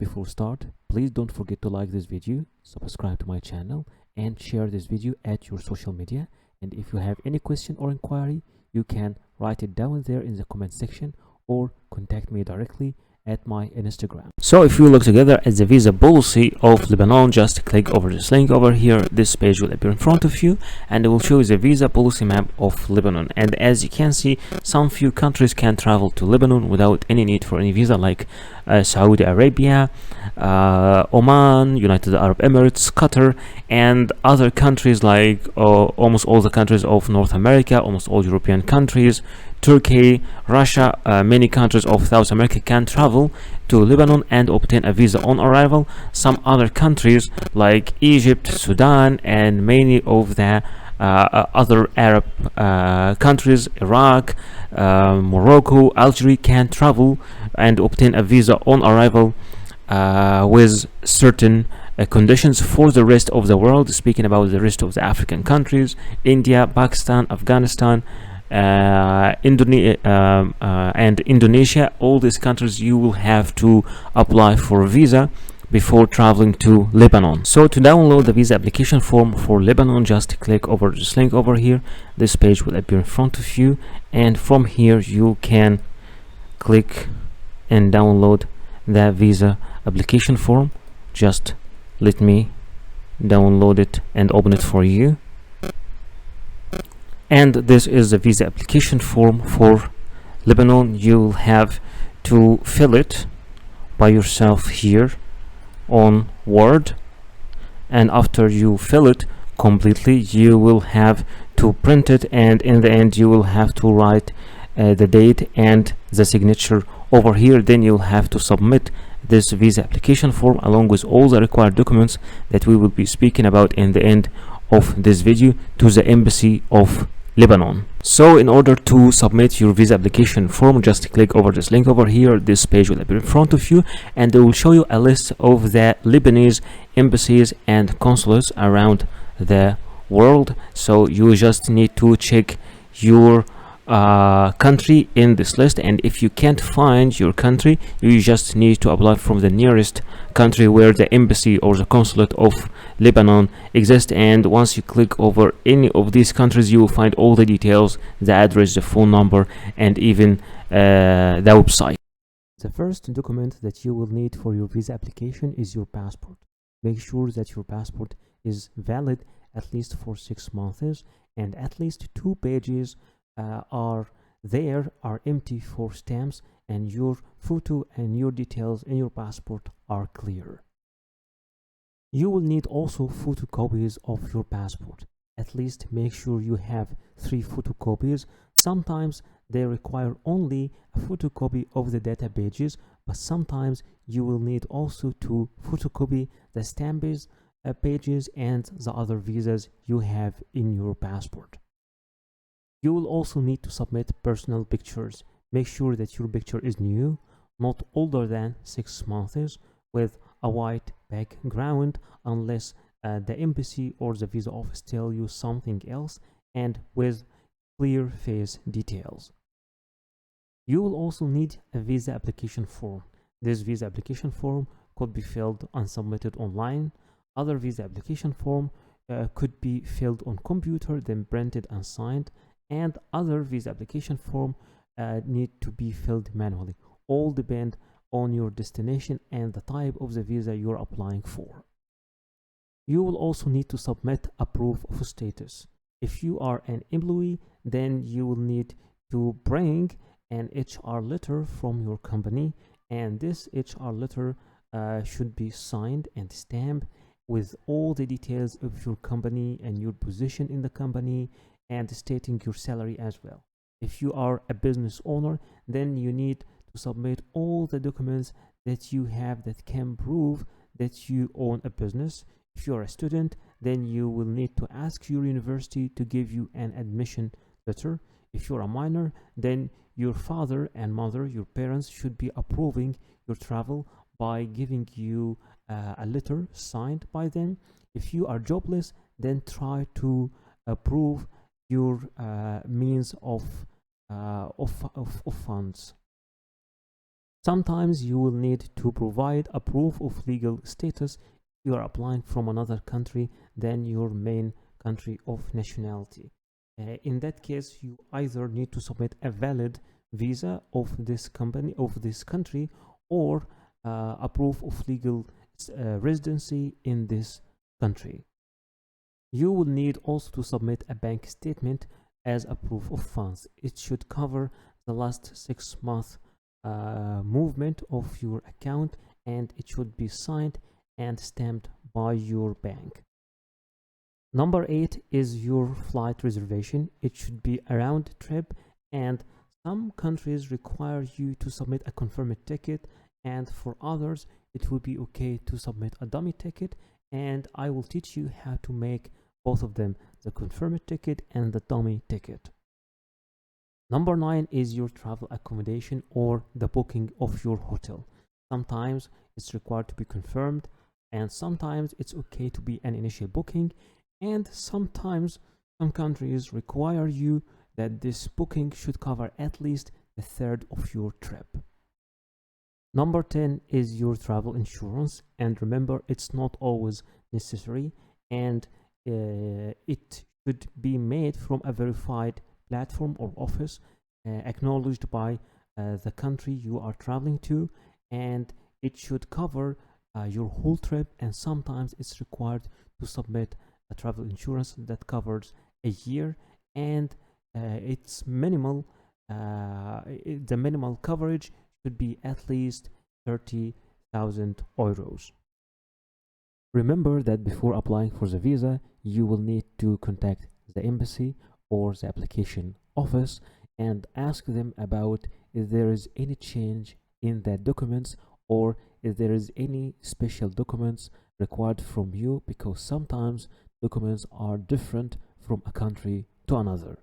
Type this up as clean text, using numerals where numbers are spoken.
Before start, please don't forget to like this video, subscribe to my channel, and share this video at your social media. And if you have any question or inquiry, you can write it down there in the comment section or contact me directly at my Instagram. So if you look together at the visa policy of Lebanon, just click over this link over here. This page will appear in front of you and it will show you the visa policy map of Lebanon. And as you can see, some few countries can travel to Lebanon without any need for any visa, like Saudi Arabia, Oman, United Arab Emirates, Qatar, and other countries like almost all the countries of North America, almost all European countries, Turkey, Russia, many countries of South America can travel to Lebanon and obtain a visa on arrival. Some other countries like Egypt, Sudan, and many of the other Arab countries, Iraq, Morocco, Algeria, can travel and obtain a visa on arrival with certain conditions. For the rest of the world, speaking about the rest of the African countries, India, Pakistan, Afghanistan, and Indonesia, all these countries, you will have to apply for a visa before traveling to Lebanon. So to download the visa application form for Lebanon, just click over this link over here. This page will appear in front of you, and from here you can click and download the visa application form. Just let me download it and open it for you. And this is the visa application form for Lebanon. You'll have to fill it by yourself here on Word, and after you fill it completely, you will have to print it, and in the end you will have to write the date and the signature over here. Then you'll have to submit this visa application form along with all the required documents that we will be speaking about in the end of this video to the embassy of Lebanon. So in order to submit your visa application form, just click over this link over here. This page will appear in front of you and it will show you a list of the Lebanese embassies and consulates around the world. So you just need to check your country in this list, and if you can't find your country, you just need to apply from the nearest country where the embassy or the consulate of Lebanon exists. And once you click over any of these countries, you will find all the details, the address, the phone number, and even the website. The first document that you will need for your visa application is your passport. Make sure that your passport is valid at least for 6 months, and at least 2 pages are empty for stamps, and your photo and your details in your passport are clear. You will need also photocopies of your passport. At least make sure you have 3 photocopies. Sometimes they require only a photocopy of the data pages, but sometimes you will need also to photocopy the stamps pages and the other visas you have in your passport. You will also need to submit personal pictures. Make sure that your picture is new, not older than 6 months, with a white background, unless the embassy or the visa office tell you something else, and with clear face details. You will also need a visa application form. This visa application form could be filled and submitted online. Other visa application form could be filled on computer, then printed and signed, and other visa application form need to be filled manually. All depend on your destination and the type of the visa you're applying for. You will also need to submit a proof of status. If you are an employee, then you will need to bring an HR letter from your company, and this HR letter should be signed and stamped with all the details of your company and your position in the company, and stating your salary as well. If you are a business owner, then you need to submit all the documents that you have that can prove that you own a business. If you are a student, then you will need to ask your university to give you an admission letter. If you're a minor, then your father and mother, your parents, should be approving your travel by giving you a letter signed by them. If you are jobless, then try to approve your means of funds. Sometimes you will need to provide a proof of legal status if you are applying from another country than your main country of nationality. In that case, you either need to submit a valid visa of this company, of this country, or a proof of legal residency in this country. You will need also to submit a bank statement as a proof of funds. It should cover the last 6 months movement of your account, and it should be signed and stamped by your bank. Number 8 is your flight reservation. It should be a round trip, and some countries require you to submit a confirmed ticket, and for others it will be okay to submit a dummy ticket, and I will teach you how to make both of them, the confirmed ticket and the dummy ticket. Number 9 is your travel accommodation or the booking of your hotel. Sometimes it's required to be confirmed, and sometimes it's okay to be an initial booking, and sometimes some countries require you that this booking should cover at least a third of your trip. Number 10 is your travel insurance, and remember, it's not always necessary, and it should be made from a verified platform or office acknowledged by the country you are traveling to, and it should cover your whole trip, and sometimes it's required to submit a travel insurance that covers a year, and it's minimal. The minimal coverage should be at least 30,000 euros. Remember that before applying for the visa, you will need to contact the embassy or the application office and ask them about if there is any change in the documents or if there is any special documents required from you, because sometimes documents are different from a country to another.